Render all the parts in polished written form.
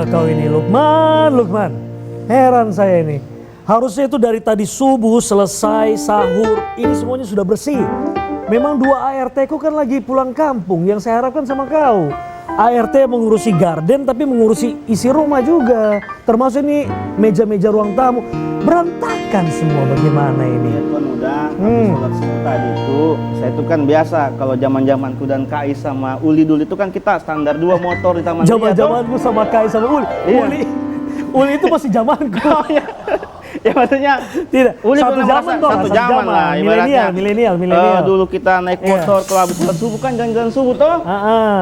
kau ini Lukman. Heran saya ini. Harusnya itu dari tadi subuh selesai sahur, ini semuanya sudah bersih. Memang 2 ART ku kan lagi pulang kampung, yang saya harapkan sama kau. ART mengurusi garden tapi mengurusi isi rumah juga. Termasuk ini meja-meja ruang tamu. Berantakan semua, bagaimana ini? Ya Tuan udah, sholat subuh tadi itu, saya itu kan biasa kalau zaman-zamanku dan Kai sama Uli dulu itu kan kita standar 2 motor di Taman Ria. Zaman-zamanku sama Kai sama Uli. Iya. Uli itu masih zamanku. Oh, ya. Ya maksudnya Tidak, Uli satu pernah zaman merasa- dong, satu zaman lah ibaratnya. Milenial. Dulu kita naik motor kalau habis sholat subuh kan jalan-jalan subuh toh.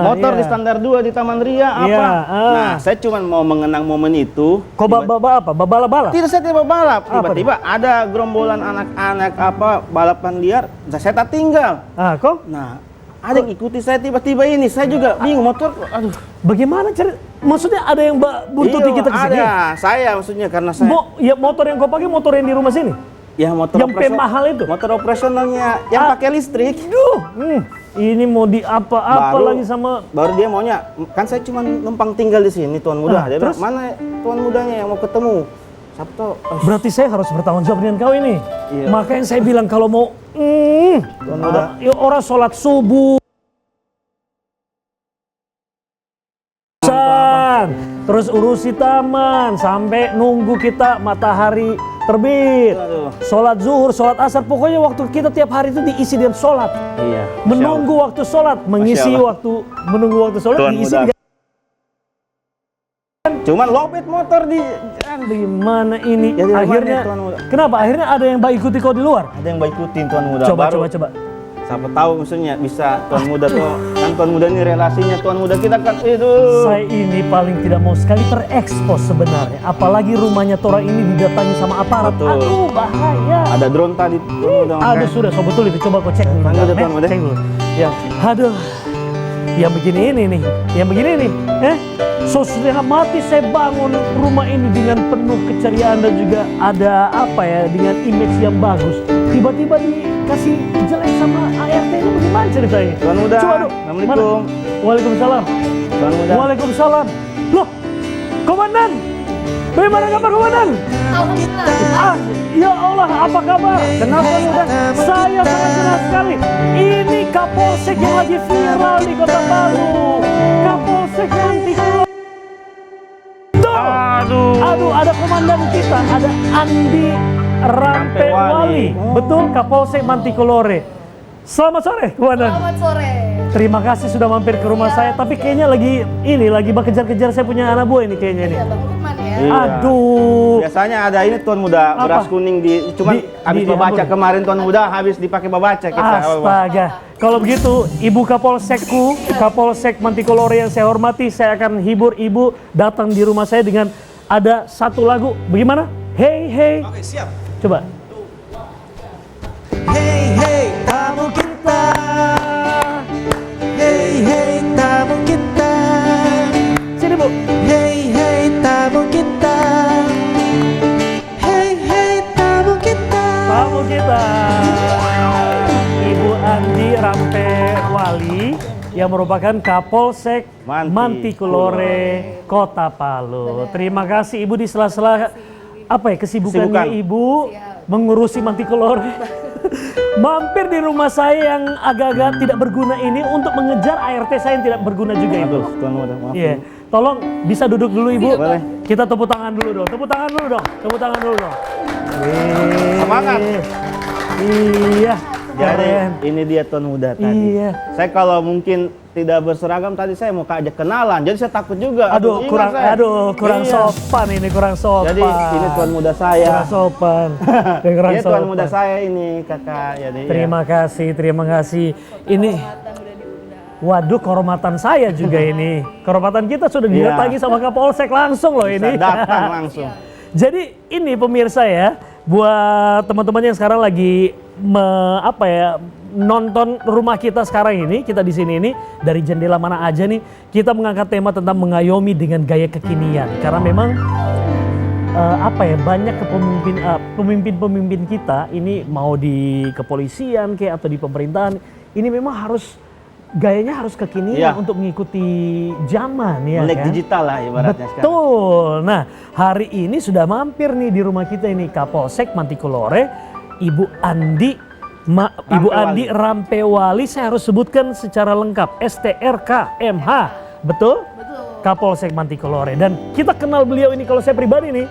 Motor iya. di standar 2 di Taman Ria apa. Iya, Nah, saya cuma mau mengenang momen itu. Kok apa? Balap-balap? Tidak, saya tidak balap. Apa Tiba-tiba ada gerombolan anak-anak apa balapan liar, saya tak tinggal. Kok? Nah, ada yang ikuti saya tiba-tiba ini. Saya juga bingung motor. Aduh. Bagaimana cara? Maksudnya ada yang buntuti kita ke sini? Ada. Saya maksudnya karena saya Ya motor yang kau pakai motor yang di rumah sini? ya motor yang mahal itu? Motor operasionalnya yang pakai listrik. Duh, ini mau di apa lagi sama? Baru dia maunya, kan saya cuma numpang tinggal di sini Tuan Muda. Dia bilang, terus? mana Tuan Mudanya yang mau ketemu? Sabtu. Berarti saya harus bertanggung jawab dengan kau ini. Iya. Makanya saya bilang kalau mau Tuan Muda. ya orang sholat subuh. Terus urusi taman sampai nunggu kita matahari terbit. Aduh. Sholat zuhur, sholat asar, pokoknya waktu kita tiap hari itu diisi dengan sholat. Iya. Menunggu waktu sholat, mengisi waktu menunggu waktu sholat Tuan diisi Muda. dengan Cuman lopet motor di gimana ini? Ya, di mana akhirnya Tuan Muda? kenapa? Akhirnya ada yang baik ikuti kau di luar. ada yang baik ikutin Tuan Muda. Coba. Siapa tahu maksudnya bisa Tuan Muda tuh kan Tuan Muda ini relasinya Tuan Muda kita kan itu. Saya ini paling tidak mau sekali terekspos sebenarnya. Apalagi rumahnya Tora ini didatangi sama aparat. Betul. Aduh, bahaya. Ada drone tadi Tuan Muda. Aduh, sudah, so betul itu. Coba kau cek dulu. Panggil dia, Tuan Muda. Cek dulu. Ya. Aduh, yang begini ini nih. Yang begini nih. So sudah mati saya bangun rumah ini dengan penuh keceriaan dan juga ada apa ya, dengan image yang bagus. Tiba-tiba dikasih jelek sama ART ini, bagaimana ceritanya? Tuan Muda. Coba dong. Assalamualaikum. Mana? Waalaikumsalam. Tuan Muda. Waalaikumsalam. Loh, Komandan. Bagaimana kabar Komandan? Alhamdulillah. Ya Allah, apa kabar? Kenapa Muda? Saya sangat senang sekali. Ini Kapolsek yang lagi viral di Kota Palu. Kapolsek Mantikolore. Aduh, ada komandan kita, ada Andi Rampewali. Betul, Kapolsek Mantikolore. Selamat sore, Komandan. Selamat sore. Terima kasih sudah mampir ke rumah saya. Tapi kayaknya lagi kejar-kejar saya punya anak buah ini kayaknya nih. Iya, Bang Lukman ya. Iya. Aduh. Biasanya ada ini Tuan Muda beras kuning cuman habis babaca diambun. kemarin Tuan Muda habis dipakai babaca kita. Astaga. Kalau begitu, Ibu Kapolsekku, Kapolsek Mantikolore yang saya hormati, saya akan hibur Ibu datang di rumah saya dengan ada satu lagu. Bagaimana? Hey, hey. Oke, siap. Coba. Hey, hey, tamu kita. Hey, hey, tamu kita. Sini, Bu. Hey, hey, tamu kita. Hey, hey, tamu kita. Tamu kita. Ibu Andi Rampewali yang merupakan Kapolsek Mantikolore Kota Palu. Terima kasih Ibu di sela-sela kesibukannya Ibu mengurusi Mantikolore. Mampir di rumah saya yang agak-agak tidak berguna ini untuk mengejar ART saya yang tidak berguna juga Ibu. Aduh, Tuan Muda, maaf. Iya. Tolong bisa duduk dulu Ibu. Boleh. Kita tepuk tangan dulu dong. Tepuk tangan dulu dong. Tepuk tangan dulu dong. Semangat. Iya. Jadi Keren. ini dia Tuan Muda tadi. Iya. Saya kalau mungkin tidak berseragam tadi saya mau ajak kenalan. Jadi saya takut juga. Aduh, kurang Iya. sopan ini, kurang sopan. Jadi ini Tuan Muda saya. Kurang sopan. Kurang Ini Tuan sopan. Muda saya ini Kakak. Jadi Terima kasih. Ini waduh, kehormatan saya juga ini. Kehormatan kita sudah Iya. didatangi sama Kapolsek langsung loh ini. Bisa datang langsung. Jadi ini pemirsa ya, buat teman-teman yang sekarang lagi nonton rumah kita sekarang ini, kita di sini ini dari jendela mana aja nih, kita mengangkat tema tentang mengayomi dengan gaya kekinian. Karena memang banyak pemimpin kita ini mau di kepolisian kayak atau di pemerintahan ini memang harus gayanya harus kekinian Iya. untuk mengikuti zaman ya Melek kan? digital lah ibaratnya sekarang. Betul. Nah, hari ini sudah mampir nih di rumah kita ini Kapolsek Mantikolore, Ibu Andi Ibu Andi Rampewali. Saya harus sebutkan secara lengkap, STRK MH. Betul? Betul. Kapolsek Mantikolore. Dan kita kenal beliau ini, kalau saya pribadi nih,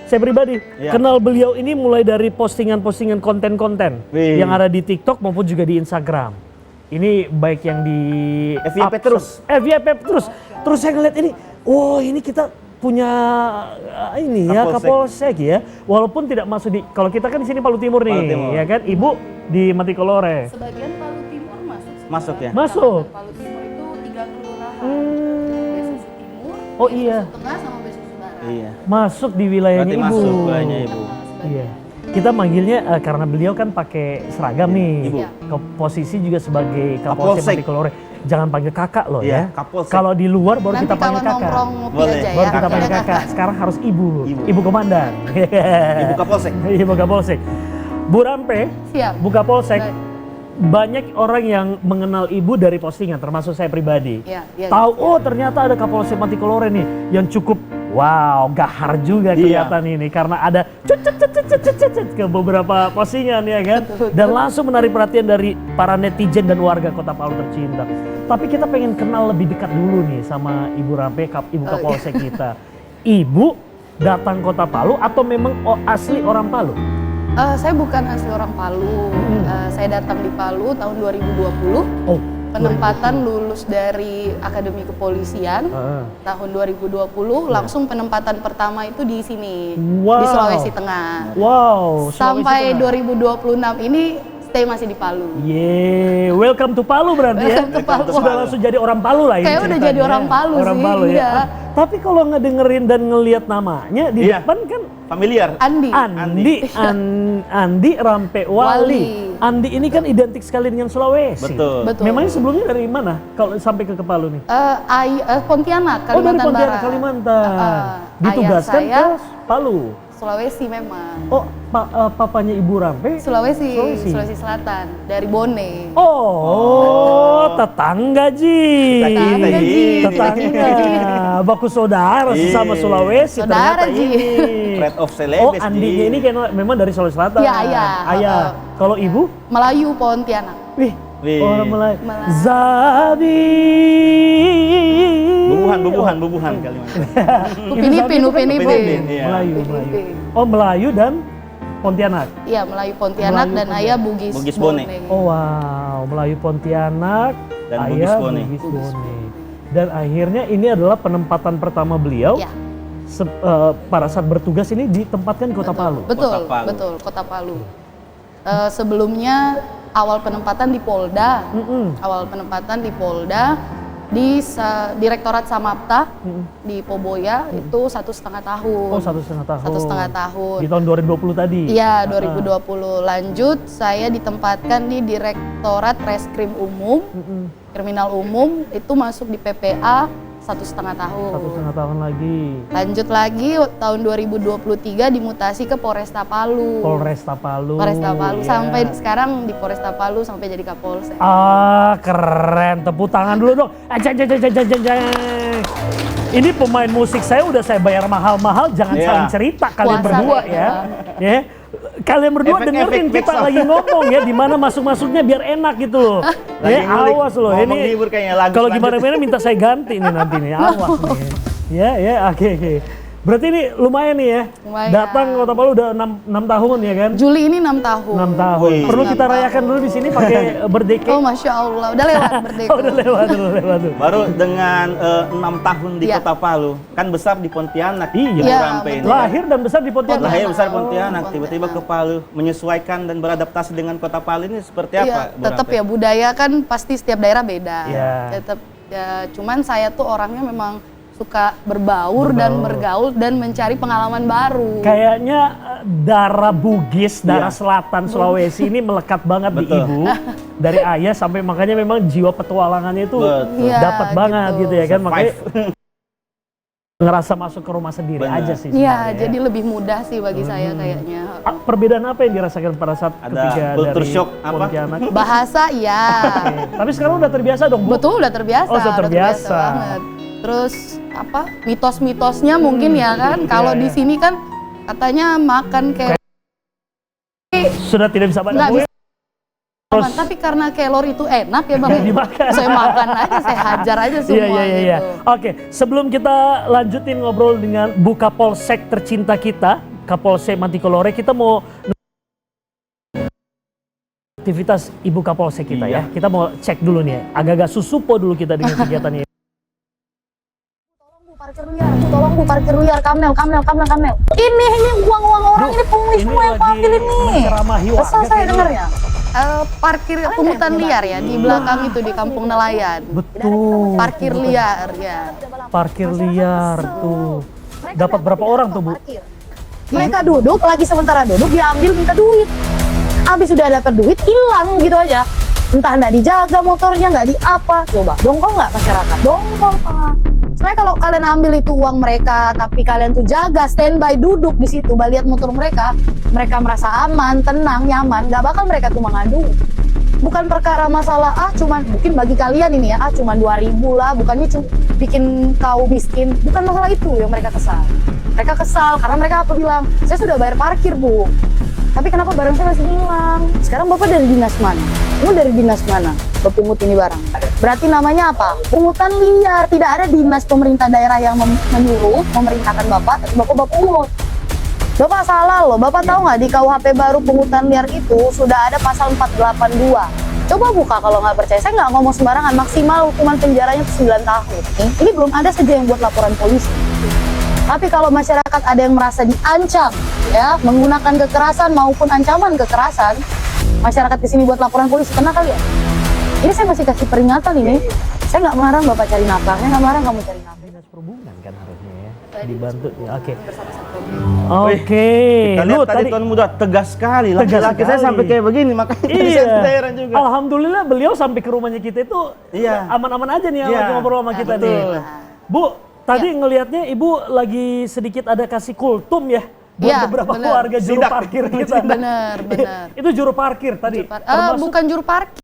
Iya. kenal beliau ini mulai dari postingan-postingan konten-konten Wih. yang ada di TikTok maupun juga di Instagram. Ini baik yang di FYP up terus, FYP terus. Terus saya ngeliat ini, oh ini kita punya ini ya Kapolsek ya. Walaupun tidak masuk di, kalau kita kan di sini Palu Timur nih, Palu Timur. ya kan? Ibu di Mantikolore. Sebagian Palu Timur masuk. Masuk ya? Masuk. Dan Palu Timur itu 3 kelurahan. Hmm. Besusi Timur, Oh Besusi iya. Tengah sama Besusi Barat. Iya. Masuk di wilayahnya Berarti Ibu. masuk wilayahnya Ibu. Iya. Kita manggilnya karena beliau kan pakai seragam nih. Ibu. Ke posisi juga sebagai Kapolsek Kapolsek. Mantikolore. Jangan panggil kakak loh Iya, ya. Kapolsek. Kalau di luar baru Nanti kita kalau panggil kakak. nongkrong ngopi Boleh. aja ya. Baru kita panggil panggilnya kakak. Sekarang harus ibu. Ibu. Komandan. Ibu Kapolsek. Ibu Kapolsek. Bu Rampe, Siap. Bu Kapolsek. Baik. Banyak orang yang mengenal ibu dari postingan, termasuk saya pribadi. Iya, iya. Tahu, oh ternyata ada Kapolsek Mantikolore nih yang cukup wow, gahar juga Iya. kelihatan ini karena ada cut ke beberapa postingan ya kan, dan langsung menarik perhatian dari para netizen dan warga Kota Palu tercinta. Tapi kita pengen kenal lebih dekat dulu nih sama Ibu Rampe, Ibu Kapolsek kita. Ibu datang Kota Palu atau memang asli orang Palu? Saya bukan asli orang Palu. Saya datang di Palu tahun 2020. Oh, Penempatan lulus dari Akademi Kepolisian tahun 2020, langsung penempatan pertama itu di sini, Wow. di Sulawesi Tengah. wow. Sampai Sulawesi Tengah. 2026 ini stay masih di Palu. Yeay, welcome to Palu berarti ya. Welcome to Palu. Sudah langsung jadi orang Palu lah ini. Kayak udah ceritanya jadi orang ya. Palu Orang sih, Palu ya. iya. Tapi kalau ngedengerin dan ngelihat namanya di Iya. depan kan Familiar. Andi Rampewali. Wali. Andi ini kan identik sekali dengan Sulawesi. Betul. Betul. Memangnya sebelumnya dari mana kalau sampai ke Palu nih? Pontianak, Oh dari Kalimantan Pontianak, Barat. Kalimantan. Ayah Ditugaskan saya ke Palu. Sulawesi memang. Oh, papanya Ibu Rampe? Sulawesi, Sulawesi. Sulawesi Selatan, dari Bone. Oh, tetangga Ji. Tetangga, Ji. Tetangga. Baku saudara Iya. sama Sulawesi Saudara, ternyata Ji. ini. Pride of Oh, Celebes. Andinya ini kan memang dari Sulawesi Selatan. Iya, ayah. Ayah. Kalau ibu? Melayu Pontianak. Wih, Wih. orang Melayu. Melayu. Zabi. Bubuhan Kalimantan. Upin Ipin, Upin Ipin. Ipin, iya. Melayu, Upin Melayu. Ipin. Oh, Melayu dan Pontianak. Iya, Melayu Pontianak Melayu dan Pontianak. ayah Bugis, Bugis Bone. Oh wow, Melayu Pontianak, Dan ayah Bugis Bone. Bugis Bone. Dan akhirnya ini adalah penempatan pertama beliau Iya. pada saat bertugas ini ditempatkan di Kota Palu. Betul, Kota Palu. betul, Kota Palu. Sebelumnya awal penempatan di Polda. Awal penempatan di Polda di Direktorat Samapta di Poboya itu 1,5 tahun. Oh 1,5 tahun. 1,5 tahun. Di tahun 2020 tadi. Iya, 2020. Lanjut, saya ditempatkan di Direktorat Reskrim Umum, Kriminal Umum, itu masuk di PPA 1,5 tahun. 1,5 tahun lagi. Lanjut lagi, tahun 2023 dimutasi ke Polresta Palu. Polresta Palu. Polresta Palu, Iya. sampai sekarang di Polresta Palu sampai jadi Kapolsek. Ah keren, tepuk tangan dulu dong. Ajang, jang, jang, jang, jang, jang. Ini pemain musik saya udah saya bayar mahal-mahal, jangan Iya. saling cerita kalian Puasa berdua kayaknya, ya. Ya. Kalian berdua Efek-efek dengerin kita backsound. lagi ngomong ya, di mana masuk-masuknya biar enak gitu loh. Lagi Ya ngulik, awas loh mau ini. menghibur kayaknya lagu Kalau selanjutnya. gimana-gimana minta saya ganti nih nanti nih, awas nih. Ya, oke. Berarti ini lumayan nih ya. Lumayan. Datang ke Kota Palu udah 6 tahun ya kan? Juli ini 6 tahun. 6 tahun. Wih. Perlu 6 kita rayakan tahun. dulu di sini pakai berdeke. Oh, Masya Allah. Udah lewat Merdeka. Oh, udah lewat tuh. Baru dengan 6 tahun di Iya. Kota Palu, kan besar di Pontianak. Iya. Ibu Iya, Rampe ini. betul. Lahir dan besar di Pontianak. Lahir besar Oh, Pontianak, Pontianak. tiba-tiba ke Palu, menyesuaikan dan beradaptasi dengan Kota Palu ini seperti Iya, apa? Bu tetap Rampe? ya budaya kan pasti setiap daerah beda. Iya. Tetap ya, cuman saya tuh orangnya memang suka berbaur dan bergaul dan mencari pengalaman baru. Kayaknya darah Bugis, darah Iya. selatan Sulawesi ini melekat banget di Betul. ibu. Dari ayah sampai makanya memang jiwa petualangannya itu Betul. Iya, dapat banget gitu. gitu ya kan. Makanya Survive. ngerasa masuk ke rumah sendiri Benar. aja sih Iya, sebenarnya. jadi lebih mudah sih bagi saya kayaknya. Perbedaan apa yang dirasakan pada saat ketika culture dari shock apa? Pontianak? Bahasa iya. Oke. Tapi sekarang udah terbiasa dong, Bu? Betul, udah terbiasa. Oh, sudah terbiasa. banget. Terus apa? Mitos-mitosnya mungkin ya kan. Kalau iya, di iya. sini kan katanya makan kayak Sudah tidak bisa nggak makan. bisa makan, tapi karena kelor itu enak ya Bang. Nggak dimakan. Saya makan aja, saya hajar aja semua Iya, iya, iya. gitu. Oke, sebelum kita lanjutin ngobrol dengan Bu Kapolsek tercinta kita, Kapolsek Mantikolore, kita mau aktivitas Ibu Kapolsek kita ya. Iya. Kita mau cek dulu nih, agak-agak susupo dulu kita dengan kegiatannya. Tolong Bu, parkir liar, kamel. Ini uang orang ini pungli Ini semua yang lagi parkir ini. menceramahi warga Kesel saya kayaknya. dengarnya. Parkir pungutan liar ya di belakang itu di Kampung Nelayan. Betul. Parkir liar ya. Parkir liar tuh. Dapat berapa orang tuh, Bu? Mereka duduk, lagi sementara duduk, dia ambil minta duit. Habis sudah dapat duit, hilang gitu aja. Entah nggak dijaga motornya, nggak di apa. Coba, dongkol nggak masyarakat? Dongkol, Pak. Sebenarnya kalau kalian ambil itu uang mereka, tapi kalian tuh jaga, standby, duduk di situ, lihat motor mereka merasa aman, tenang, nyaman, nggak bakal mereka tuh mengadu. Bukan perkara masalah, cuman mungkin bagi kalian ini ya, cuman 2.000 lah, bukannya bikin kau miskin. Bukan masalah itu yang mereka kesal. Mereka kesal karena mereka apa bilang, saya sudah bayar parkir, Bu. Tapi kenapa barang saya masih hilang? Sekarang Bapak dari dinas mana? Kamu dari dinas mana? Berpungut ini barang. Berarti namanya apa? Pungutan liar. Tidak ada dinas pemerintah daerah yang menyuruh, memerintahkan Bapak, tapi Bapak pungut. Bapak salah loh. Bapak tahu nggak di KUHP baru pungutan liar itu sudah ada pasal 482. Coba buka kalau nggak percaya. Saya nggak ngomong sembarangan. Maksimal hukuman penjaranya itu 9 tahun. Ini belum ada saja yang buat laporan polisi. Tapi kalau masyarakat ada yang merasa diancam, ya, menggunakan kekerasan maupun ancaman kekerasan, masyarakat di sini buat laporan polisi, kena kalian. Ini saya masih kasih peringatan ini. Saya nggak melarang Bapak cari nafkah, saya nggak melarang kamu cari nafkah. Dinas perhubungan kan harusnya ya. Dibantu ya. Oke. Wih, Oke. Kita lihat tadi Tuan Muda tegas sekali. Tegas Laki-laki saya sekali. sampai kayak begini, makanya tadi saya heran juga. Alhamdulillah beliau sampai ke rumahnya kita itu Iya. aman-aman aja nih Iya. lagi ngobrol sama kita nih. Betul. Bu, tadi ngelihatnya Ibu lagi sedikit ada kasih kultum ya buat Iya, beberapa bener. keluarga juru Sidak. parkir kita. Bener. Itu juru parkir tadi. Bukan juru parkir.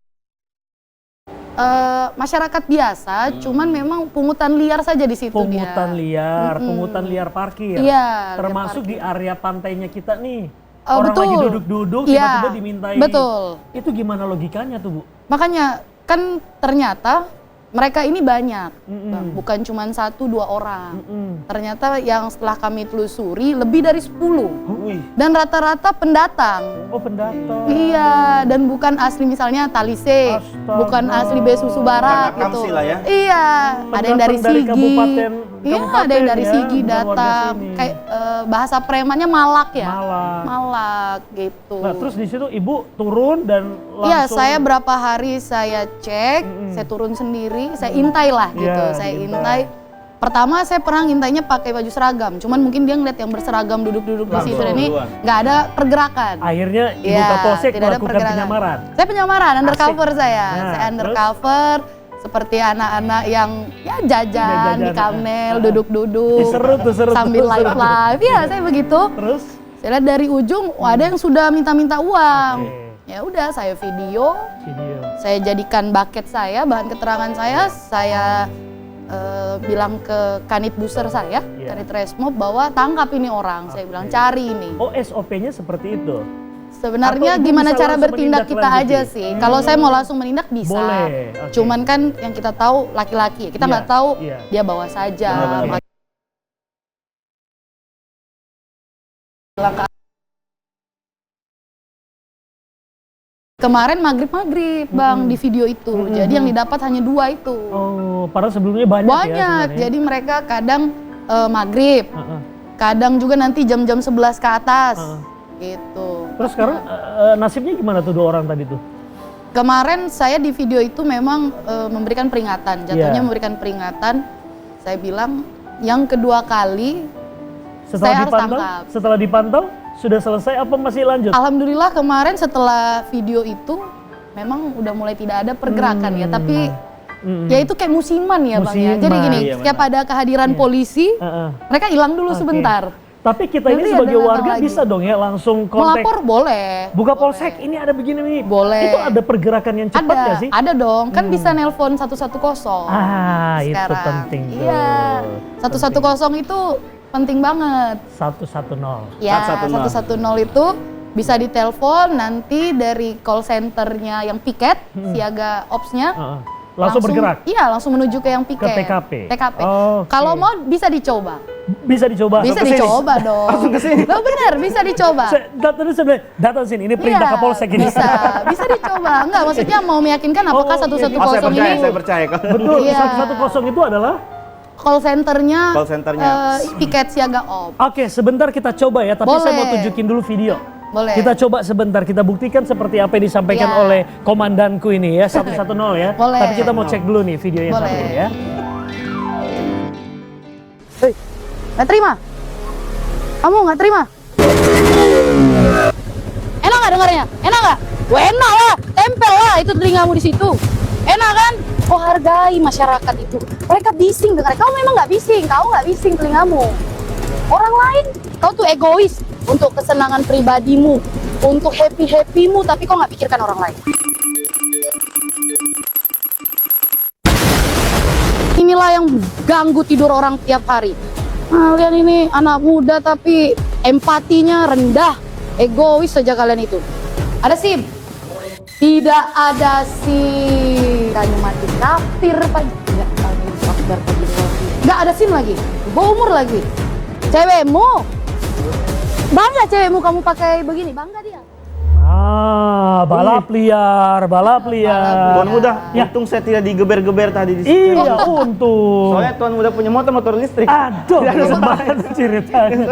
Masyarakat biasa, cuman memang pungutan liar saja di situ pungutan dia. liar, pungutan liar parkir. Iya, Termasuk liar di area pantainya kita nih. Oh, Orang betul. lagi duduk-duduk Iya, tiba-tiba dimintai. betul. Itu gimana logikanya tuh, Bu? Makanya kan ternyata mereka ini banyak, Bang. Bukan cuma 1-2 orang. Ternyata yang setelah kami telusuri lebih dari 10. Wih, Dan rata-rata pendatang. Oh, pendatang. Iya, dan bukan asli misalnya Talise, Astaga. bukan asli Besusu Barat Bukan gitu. Akamsi lah ya. Iya, ada yang dari Pendatang dari Sigi. kabupaten- Iya, kabupaten ada yang dari ya, Sigi bukan warga datang. sini. Kayak bahasa premannya Malak ya. Malak. Malak gitu. Nah, terus di situ Ibu turun dan langsung. Iya, saya berapa hari saya cek, saya turun sendiri, saya intai lah gitu. Iya, Saya diintai. intai. Pertama saya pernah ngintainya pakai baju seragam, cuman mungkin dia ngeliat yang berseragam duduk-duduk di situ dan ini duluan. nggak ada pergerakan. Akhirnya Ibu Iya, Kapolsek tidak ada melakukan pergerakan. penyamaran. Saya penyamaran, undercover saya. Nah, Saya undercover seperti anak-anak yang ya jajan di kamel, duduk-duduk. Ih, seru tuh, seru sambil tuh, seru. live-live. Iya, saya begitu. Terus Saya lihat dari ujung, ada yang sudah minta-minta uang. Oke. Ya udah, saya video, video. saya jadikan bucket saya, bahan keterangan saya bilang ke Kanit Buser saya, Iya. Kanit Resmob bahwa tangkap ini orang. Saya bilang cari ini. Oh, SOP-nya seperti itu. Sebenarnya Atau Ibu gimana bisa cara langsung bertindak kita menindaklanjuti? aja sih. Kalau saya mau langsung menindak bisa. Boleh, oke. Cuman kan yang kita tahu laki-laki, kita Iya, nggak tahu iya. dia bawa saja. Benar-benar. Kemarin maghrib bang di video itu, jadi yang didapat hanya 2 itu. Oh, padahal sebelumnya banyak, ya. Banyak, sebenarnya. jadi mereka kadang maghrib, Heeh. kadang juga nanti jam-jam 11 ke atas, Heeh. gitu. Terus sekarang nasibnya gimana tuh 2 orang tadi tuh? Kemarin saya di video itu memang memberikan peringatan, jatuhnya Iya. memberikan peringatan. Saya bilang yang kedua kali Setelah saya harus dipantau, tangkap. setelah dipantau sudah selesai apa masih lanjut? Alhamdulillah kemarin setelah video itu memang udah mulai tidak ada pergerakan ya, tapi Ya itu kayak musiman ya Bang ya. Jadi Musiman. gini, Iya, setiap ada kehadiran polisi, mereka hilang dulu Oke. sebentar. Tapi kita ini Nanti sebagai ada datang warga lagi. bisa dong ya langsung kontak. Melapor boleh. Buka Boleh. polsek, ini ada begini nih. Boleh. Itu ada pergerakan yang cepat Ada, nggak sih? ada dong. Kan bisa nelpon 110. Ah, itu sekarang. penting tuh. Iya. 110 itu penting banget. 110. Ya, 110. 110 itu bisa ditelepon nanti dari call centernya yang piket, siaga ops-nya. Langsung bergerak? Iya, langsung menuju ke yang piket. Ke TKP? TKP. Oke. Kalau mau bisa dicoba. Bisa dicoba? Bisa ke sini. dicoba dong. Langsung ke sini. Loh bener, bisa dicoba. Tadi saya bilang, datang sini, ini perintah Iya, ke polsek ini. bisa dicoba. Enggak, maksudnya mau meyakinkan apakah Oh, oke. 110 Oh, saya percaya, ini saya percaya. Betul, Iya. 110 itu adalah? call centernya, Call centernya. piket siaga ops. Oke, sebentar kita coba ya, tapi saya mau Boleh. tunjukin dulu video. Boleh. Kita coba sebentar, kita buktikan seperti apa yang disampaikan Iya. oleh komandanku ini ya, 110 ya. Boleh. Tapi kita mau cek dulu nih video yang Boleh. satu ini ya. Hei, nggak terima? Kamu nggak terima? Enak nggak dengarnya? Enak nggak? Wah, enak lah, tempel lah itu telingamu di situ. Enak kan? Kau hargai masyarakat itu. Mereka bising dengar. Kau memang nggak bising, kau nggak bising telingamu. Orang lain, kau tuh egois untuk kesenangan pribadimu, untuk happy-happymu, tapi kau nggak pikirkan orang lain. Inilah yang ganggu tidur orang tiap hari. Kalian ini anak muda tapi empatinya rendah, egois saja kalian itu. Ada SIM? Tidak ada SIM. Kamu mati kafir pagi. Enggak, kamu kafir pagi. Enggak ada SIM lagi. Bawa umur lagi. Cewekmu. Bangga cewekmu kamu pakai begini, bangga dia. Balap liar, balap liar. Tuan Muda, Ya. untung saya tidak digeber-geber tadi di situ. Iya, untung. Soalnya Tuan Muda punya motor listrik. Aduh, gimana ceritanya?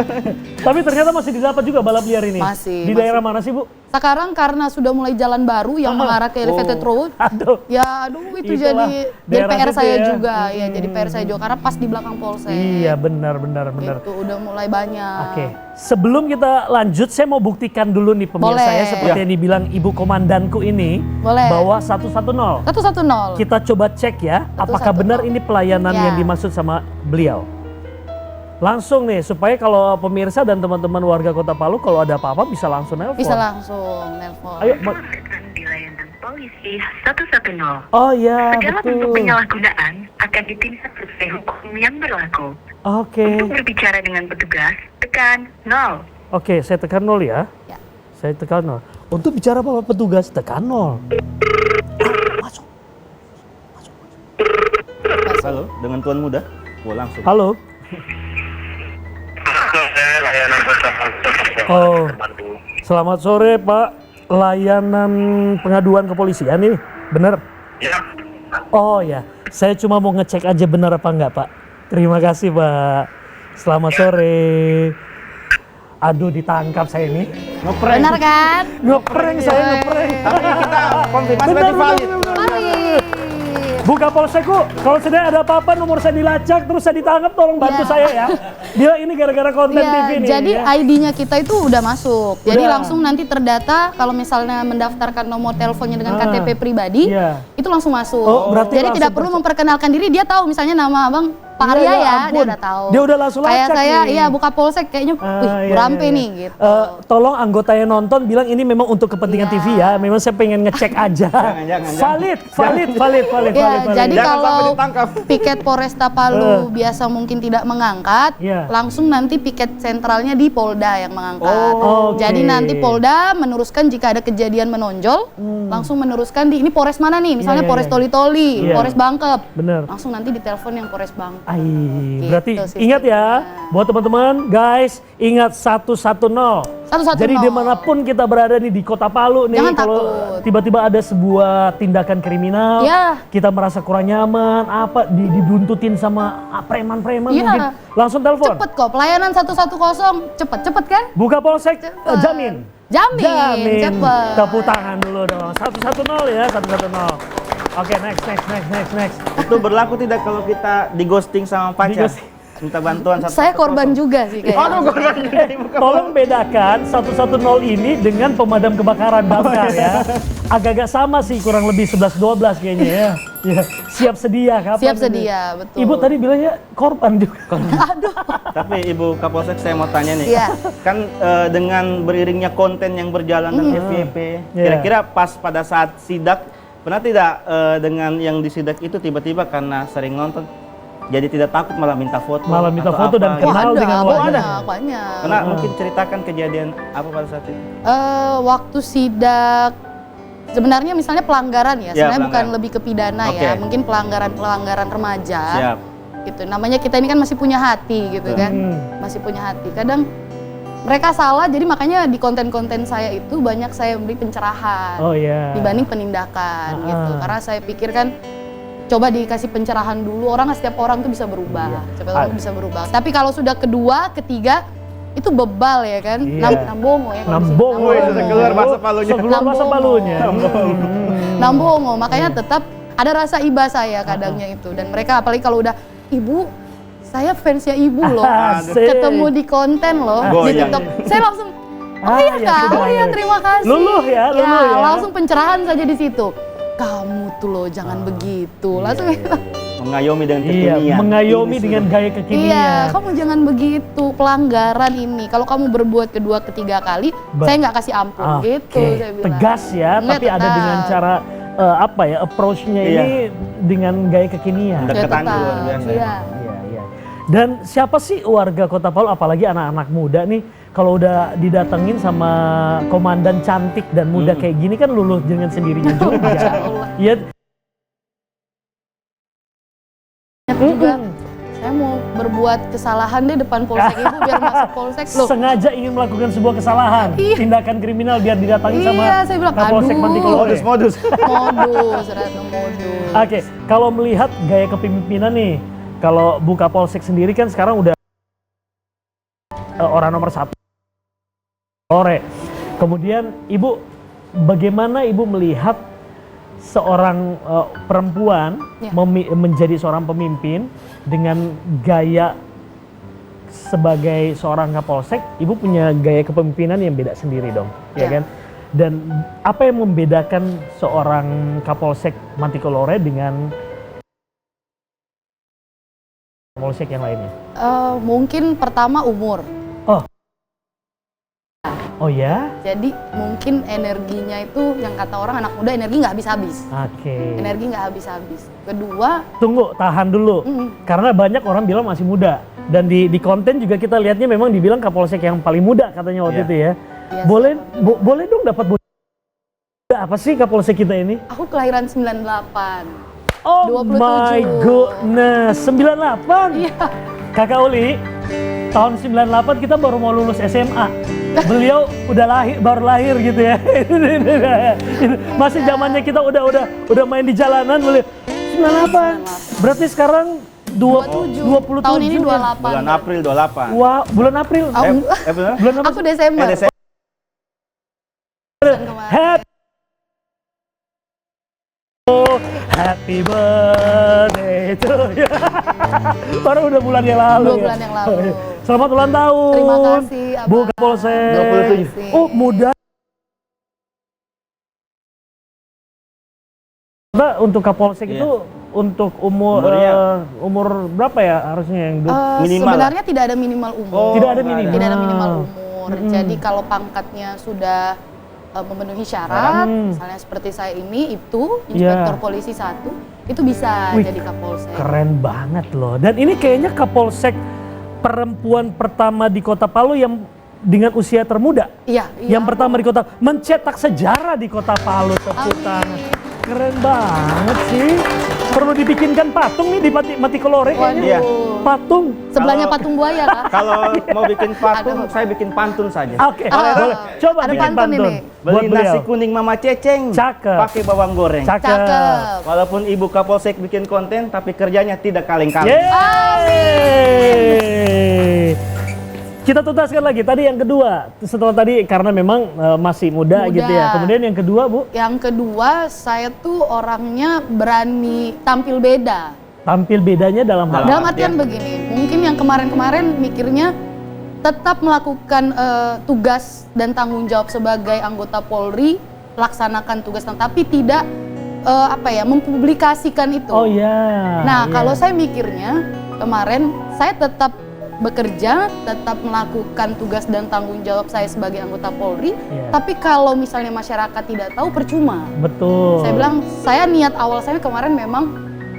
Tapi ternyata masih didapat juga balap liar ini. Masih, Di masih. daerah mana sih, Bu? Sekarang karena sudah mulai jalan baru yang mengarah ke elevated road, Aduh. ya aduh itu Itulah jadi daerah PR situ saya ya. juga, ya jadi PR saya juga karena pas di belakang polsek. Iya, benar. Itu udah mulai banyak. Oke, sebelum kita lanjut, saya mau buktikan dulu nih pemirsa Boleh. ya, seperti Ya. yang dibilang ibu komandanku ini, Boleh. bahwa 110. 110. Kita coba cek ya, apakah 110. benar ini pelayanan Ya. yang dimaksud sama beliau. Langsung nih, supaya kalau pemirsa dan teman-teman warga Kota Palu kalau ada apa-apa bisa langsung nelpon. Bisa langsung nelpon. Ayo, Di layanan polisi 110. oh ya, Segala bentuk betul. penyalahgunaan akan ditindak sesuai hukum yang berlaku. Oke, Untuk berbicara dengan petugas, tekan 0. oke, saya tekan 0 ya. Ya. Saya tekan 0. Untuk bicara apa petugas, tekan 0. Masuk. Halo, dengan Tuan Muda. Oh, langsung. Halo. Oh, selamat sore Pak. Layanan pengaduan kepolisian ini, bener? Ya, Oh ya, saya cuma mau ngecek aja benar apa enggak Pak. Terima kasih Pak. Selamat sore. Aduh, ditangkap saya ini. Ngeprank. Benar kan? Ngeprank saya, ngeprank. Tapi kita konfirmasi berarti valid. Valid. Buka polsekku, kalau sedang ada apa-apa nomor saya dilacak terus saya ditangkap, tolong bantu Iya. saya ya. Dia ini gara-gara konten Iya, TV nih. jadi ya. ID-nya kita itu udah masuk. Jadi Udah. langsung nanti terdata kalau misalnya mendaftarkan nomor teleponnya dengan Ah, KTP pribadi, iya. itu langsung masuk. Oh, berarti jadi langsung tidak perlu memperkenalkan diri, dia tahu misalnya nama Abang Pak Iya, Arya ya ya, dia ampun. udah tahu. Dia udah langsung Kayak lacak saya, nih. iya buka polsek kayaknya, wih Iya, Burampe iya, nih iya. gitu. Tolong anggota yang nonton bilang ini memang untuk kepentingan Iya. TV ya. Memang saya pengen ngecek aja. Jangan. Valid. Ya, jadi Jangan sampai kalau ditangkap. piket Polresta Palu biasa mungkin tidak mengangkat, Iya. langsung nanti piket sentralnya di Polda yang mengangkat. Oh, oke. Jadi nanti Polda meneruskan jika ada kejadian menonjol, langsung meneruskan di ini Polres mana nih? Misalnya Iya, Polres iya. Toli-Toli, Iya. Polres Bangkep. Bener. Langsung nanti ditelepon yang Polres Bangkep. Ai, Gitu berarti sistemnya. ingat ya, buat teman-teman, guys, ingat 110. 110. Jadi dimanapun kita berada nih di Kota Palu nih, Jangan kalau takut. tiba-tiba ada sebuah tindakan kriminal, Ya. kita merasa kurang nyaman, apa dibuntutin sama preman-preman Iya. mungkin, langsung telepon. Cepet kok, pelayanan 110, cepet kan? Buka polsek, Cepet. jamin. Jamin, cepet. Tepuk tangan dulu dong. 110 ya, 110. Oke, next. Itu berlaku tidak kalau kita di ghosting sama pacar? Di-ghosting. Minta bantuan satu. Saya korban juga sih kayaknya. Aduh, korban juga. Tolong bedakan 110 ini dengan pemadam kebakaran damkar ya. Agak-agak sama sih, kurang lebih 11-12 kayaknya ya. Ya, siap sedia kapan? Siap ini? sedia, betul. Ibu tadi bilangnya korban juga. Tapi Ibu Kapolsek saya mau tanya nih, Iya. kan dengan beriringnya konten yang berjalan dan FYP, Iya. kira-kira pas pada saat sidak, pernah tidak dengan yang disidak itu tiba-tiba karena sering nonton, jadi tidak takut malah minta foto? Malah minta atau foto dan apa gitu? kenal dengan wajah. banyak. Pernah mungkin ceritakan kejadian apa pada saat itu? Waktu sidak, sebenarnya misalnya pelanggaran ya, Ya, sebenarnya bukan pelanggaran. lebih ke pidana Oke. ya, mungkin pelanggaran remaja. Siap. Gitu. Namanya kita ini kan masih punya hati gitu kan, masih punya hati. Kadang mereka salah, jadi makanya di konten-konten saya itu banyak saya beri pencerahan Oh iya. dibanding penindakan gitu. Karena saya pikir kan coba dikasih pencerahan dulu, setiap orang tuh bisa berubah, setiap orang tuh bisa berubah. Tapi kalau sudah kedua, ketiga itu bebal ya kan, Iya. nambongo ya. kalau di sini. Nambongo Wih, sudah keluar bahasa Palunya. Keluar bahasa Palunya. Nambongo, makanya tetap ada rasa iba saya kadangnya itu. Dan mereka apalagi kalau udah, ibu, saya fansnya ibu loh, Asik. ketemu di konten loh, di Goyang. TikTok. Saya langsung, oh iya ya kak, sudah, oh iya ya. terima kasih. Luluh ya, luluh ya. langsung pencerahan saja di situ. Kamu tuh loh jangan begitu, langsung Mengayomi dengan Iya, kekinian. mengayomi Ini dengan sudah. gaya kekinian. Iya, kamu jangan begitu, pelanggaran ini. Kalau kamu berbuat kedua, ketiga kali, saya nggak kasih ampun, Oke, gitu saya bilang. tegas ya, Nggak, tapi ada tetap. dengan cara apa ya, approach-nya Iya. ini dengan gaya kekinian. Dek- Ya, Deketan tetap, luar biasa. iya. Iya, iya. Dan siapa sih warga Kota Palu, apalagi anak-anak muda nih, kalau udah didatengin sama komandan cantik dan muda kayak gini kan luluh dengan sendirinya juga. Allah. Iya. Juga saya mau berbuat kesalahan deh depan polsek ibu biar masuk polsek loh. Sengaja ingin melakukan sebuah kesalahan, Iya. tindakan kriminal biar didatangi sama Iya, saya bilang, Kapolsek aduh. Mantikolore. Modus. Modus, Ratno modus. Oke, kalau melihat gaya kepemimpinan nih, kalau Bu Kapolsek sendiri kan sekarang udah orang nomor 1 sore. Kemudian Ibu, bagaimana Ibu melihat seorang perempuan Ya. menjadi seorang pemimpin dengan gaya sebagai seorang Kapolsek? Ibu punya gaya kepemimpinan yang beda sendiri dong, ya Ya. kan? Dan apa yang membedakan seorang Kapolsek Mantikolore dengan Kapolsek yang lainnya? Mungkin pertama umur. Oh ya? Jadi mungkin energinya itu yang kata orang anak muda energi nggak habis-habis. Oke. Energi nggak habis-habis. Kedua, Tunggu, tahan dulu. Karena banyak orang bilang masih muda. Dan di konten juga kita lihatnya memang dibilang Kapolsek yang paling muda katanya waktu Iya. itu ya. Iya, Boleh dong dapat muda apa sih Kapolsek kita ini? aku kelahiran 98. Oh 27. my goodness, 98. Iya. Kakak Uli, tahun 98 kita baru mau lulus SMA. Beliau baru lahir gitu ya. Masih zamannya kita udah main di jalanan beliau. 98. Berarti sekarang 27. Tahun ini 28. Bulan April 28. Wah, bulan April. Benar? Bulan apa? Aku Desember. Desember. Kemarin. Happy birthday to you. Baru udah bulan yang lalu. 2 bulan yang lalu. Selamat ulang tahun. Terima kasih, Abang. Bu Kapolsek. 27. Oh, muda. Nah, untuk Kapolsek Iya. itu untuk umur Umurnya? umur berapa ya harusnya yang Minimal Sebenarnya tidak ada minimal umur. Oh, tidak ada nggak minimal. Tidak ada minimal umur. Jadi kalau pangkatnya sudah memenuhi syarat, misalnya seperti saya ini, itu inspektor Iya. polisi 1, itu bisa Wih, jadi kapolsek. Keren banget loh. Dan ini kayaknya Kapolsek perempuan pertama di Kota Palu yang dengan usia termuda. Iya, Yang pertama di Kota, mencetak sejarah di Kota Palu. Tepuk tangan. Keren banget sih. Perlu dibikinkan patung nih di Mantikolore kayaknya. Iya. Patung. Sebelahnya patung buaya kak. Kalau mau bikin patung, Aduh. saya bikin pantun saja. Oke, boleh. Coba Ada bikin pantun pantun. ini. Buat Beli beliau. nasi kuning Mama Ceceng, Cakep. pakai bawang goreng. Cakep. Walaupun Ibu Kapolsek bikin konten, tapi kerjanya tidak kaleng-kaleng. Yeay. Kita tuntaskan lagi. Tadi yang kedua, setelah tadi karena memang masih muda gitu ya. Kemudian yang kedua, Bu, Yang kedua, saya tuh orangnya berani tampil beda. tampil bedanya dalam hal Dalam artian begini, mungkin yang kemarin-kemarin mikirnya tetap melakukan tugas dan tanggung jawab sebagai anggota Polri, laksanakan tugas, tapi tidak mempublikasikan itu. Oh iya. Nah, iya. kalau saya mikirnya kemarin saya tetap bekerja, tetap melakukan tugas dan tanggung jawab saya sebagai anggota Polri. Iya. Tapi kalau misalnya masyarakat tidak tahu percuma. Betul. Saya bilang, saya niat awal saya kemarin memang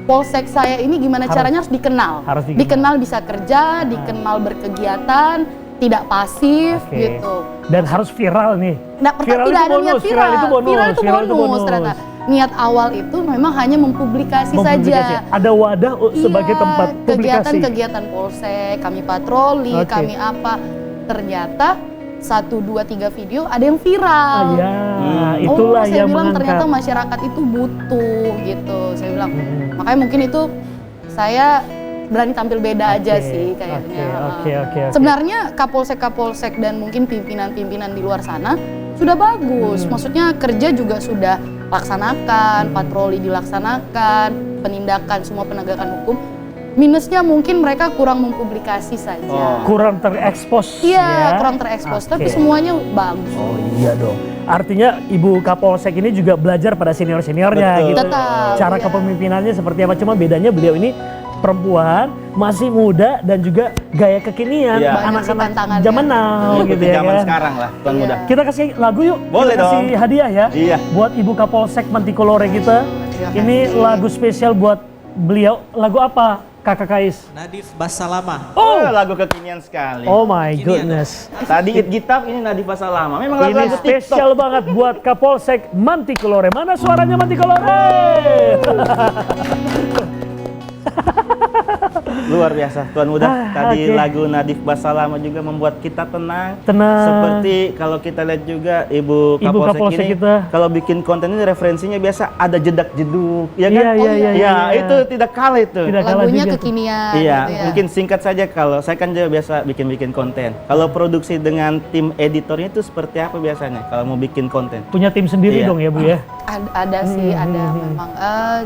Polsek saya ini gimana caranya harus dikenal. Harus dikenal. Dikenal bisa kerja, dikenal berkegiatan, tidak pasif Oke. gitu. Dan harus viral nih. Nah, Viral tidak itu ada niat bonus, viral. viral itu bonus, Viral itu viral itu bonus bonus. ternyata. Niat awal itu memang hanya mempublikasi Mempublikasi. saja. Ada wadah sebagai Iya, tempat publikasi. kegiatan-kegiatan Polsek, kami patroli, Oke. kami apa. Ternyata 1, 2, 3 video ada yang viral. Ah, ya, itulah saya yang bilang mengangkat. ternyata masyarakat itu butuh gitu. Saya bilang, Hmm. makanya mungkin itu saya berani tampil beda aja Oke, sih kayaknya. oke. Sebenarnya Kapolsek-Kapolsek dan mungkin pimpinan-pimpinan di luar sana sudah bagus. Maksudnya kerja juga sudah laksanakan, patroli dilaksanakan, penindakan semua penegakan hukum. Minusnya mungkin mereka kurang mempublikasi saja. Kurang terekspos. Iya, kurang terekspos, tapi Oke. semuanya bagus. Oh iya dong. Artinya Ibu Kapolsek ini juga belajar pada senior-seniornya Betul. gitu. Tetap, Cara iya. kepemimpinannya seperti apa? Cuma bedanya beliau ini perempuan, masih muda dan juga gaya kekinian, Iya. Banyak sih anak-anak tantangannya. zaman now gitu Di ya zaman kan. sekarang lah, Tuan Iya. Muda. Kita kasih lagu yuk. Boleh Kita kasih dong. hadiah ya. Iya. Buat Ibu Kapolsek Mantikolore kita. Terima Ini kasih. lagu spesial buat beliau. Lagu apa Kakak Kais? Nadif Basalama. Oh, lagu kekinian sekali. Oh my goodness. Tadi It Gitab, ini Nadif Basalama. Memang Ini lagu-lagu spesial TikTok. banget buat Kapolsek Mantikolore. Mana suaranya Mantikolore? Luar biasa, Tuan Muda. Tadi oke. lagu Nadif Basalama juga membuat kita tenang. Tenang. Seperti kalau kita lihat juga Ibu Ibu Kapolsek Kapolsek ini, kita. kalau bikin konten ini referensinya biasa ada jedak-jeduk, ya kan? Iya, iya, iya, Ya, iya. itu tidak kalah itu. Tidak kalah Lagunya juga tuh. kekinian Iya, gitu ya. mungkin singkat saja, kalau saya kan juga biasa bikin konten. Kalau produksi dengan tim editornya itu seperti apa biasanya kalau mau bikin konten? Punya tim sendiri Iya. dong ya Bu ya? Ada sih, ada memang.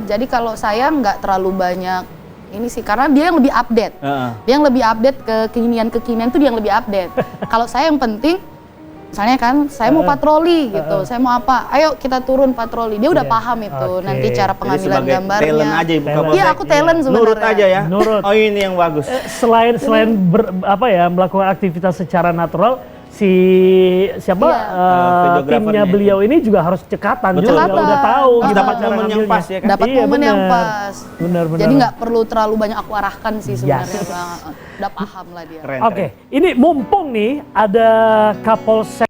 Jadi kalau saya nggak terlalu banyak ini sih, karena dia yang lebih update. Heeh. Dia yang lebih update kekinian tuh dia yang lebih update. Kalau saya yang penting, misalnya kan saya mau patroli gitu, saya mau apa, ayo kita turun patroli. Dia udah Iya. paham itu, Oke. nanti cara Jadi pengambilan sebagai gambarnya. talent aja Ibu Talent. Kapolsek. Iya, aku talent sebenarnya. Nurut aja ya. Nurut. Oh, ini yang bagus. Selain melakukan aktivitas secara natural, siapa Iya. Videografernya timnya itu. beliau ini juga harus cekatan Betul. juga, Cekatan. udah tahu Harus gimana dapat cara momen yang ngambilnya. pas ya kan? Dapat Iya, momen yang benar. pas. Benar. Jadi nggak perlu terlalu banyak aku arahkan sih sebenarnya. Yes. Udah paham lah dia. Keren. Oke, ini mumpung nih ada Kapolsek,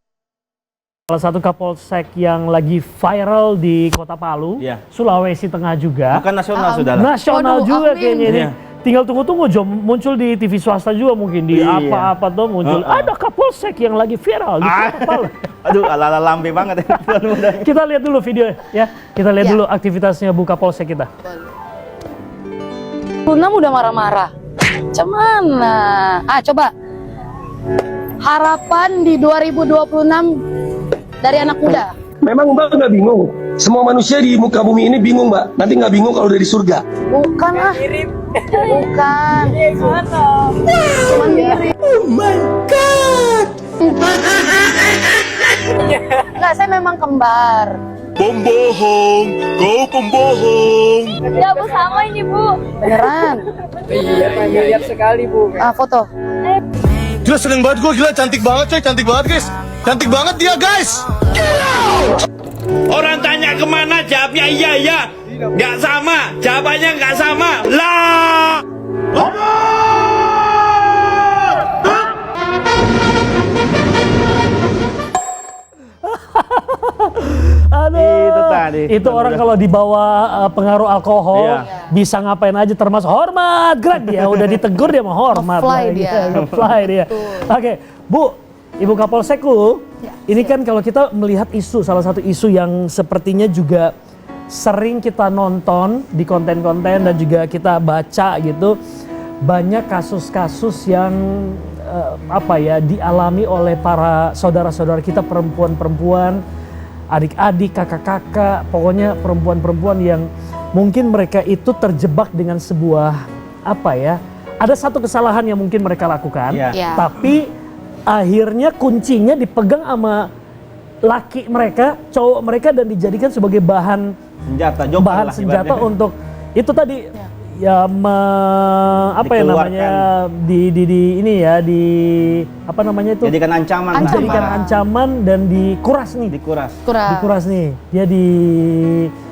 salah satu Kapolsek yang lagi viral di Kota Palu, Iya. Sulawesi Tengah juga. Bukan nasional sudah lah. Nasional Waduh, juga amin. kayaknya ini. Iya. Tinggal tunggu-tunggu Jo, muncul di TV swasta juga mungkin di Iya. apa-apa tuh muncul. Ada Kapolsek yang lagi viral di Kota Palu. Aduh, ala-ala lambe banget ya Tuan Muda. Kita lihat dulu video ya. Kita lihat Iya. dulu aktivitasnya Bu Kapolsek kita. Lunam udah marah-marah. Cuman, coba. Harapan di 2026 dari anak muda. Memang Mbak nggak bingung? Semua manusia di muka bumi ini bingung Mbak. Nanti nggak bingung kalau udah di surga. Bukan lah. Bukan. Cuman mirip. Oh my God! Enggak, saya memang kembar. Pembohong, kau pembohong. Ya Bu, sama ini Bu. Beneran. Iya, familiar sekali Bu. Foto. Gila seneng banget gue, gila cantik banget coy, cantik banget guys. Cantik banget dia guys. Orang tanya kemana, jawabnya iya iya. Nggak sama, jawabannya nggak sama. Lah. Aduh. Itu tadi. Itu orang kalau dibawa pengaruh alkohol Iya. bisa ngapain aja termasuk hormat, gerak dia udah ditegur dia mau hormat. Nge-fly lah, dia. gitu. Nge-fly dia. Oke, Bu, Ibu Kapolsekku, Ya, ini kan kalau kita melihat isu, salah satu isu yang sepertinya juga sering kita nonton di konten-konten dan juga kita baca gitu, banyak kasus-kasus yang dialami oleh para saudara-saudara kita perempuan-perempuan, adik-adik, kakak-kakak, pokoknya perempuan-perempuan yang mungkin mereka itu terjebak dengan sebuah ada satu kesalahan yang mungkin mereka lakukan, Iya. Iya. tapi akhirnya kuncinya dipegang sama laki mereka, cowok mereka dan dijadikan sebagai bahan Senjata, joker bahan lah senjata ibaratnya. untuk itu tadi ya apa ya namanya di ini ya di apa namanya itu Jadikan ancaman. lah. dijadikan ancaman dan dikuras nih. Dikuras. Dikuras nih. Dia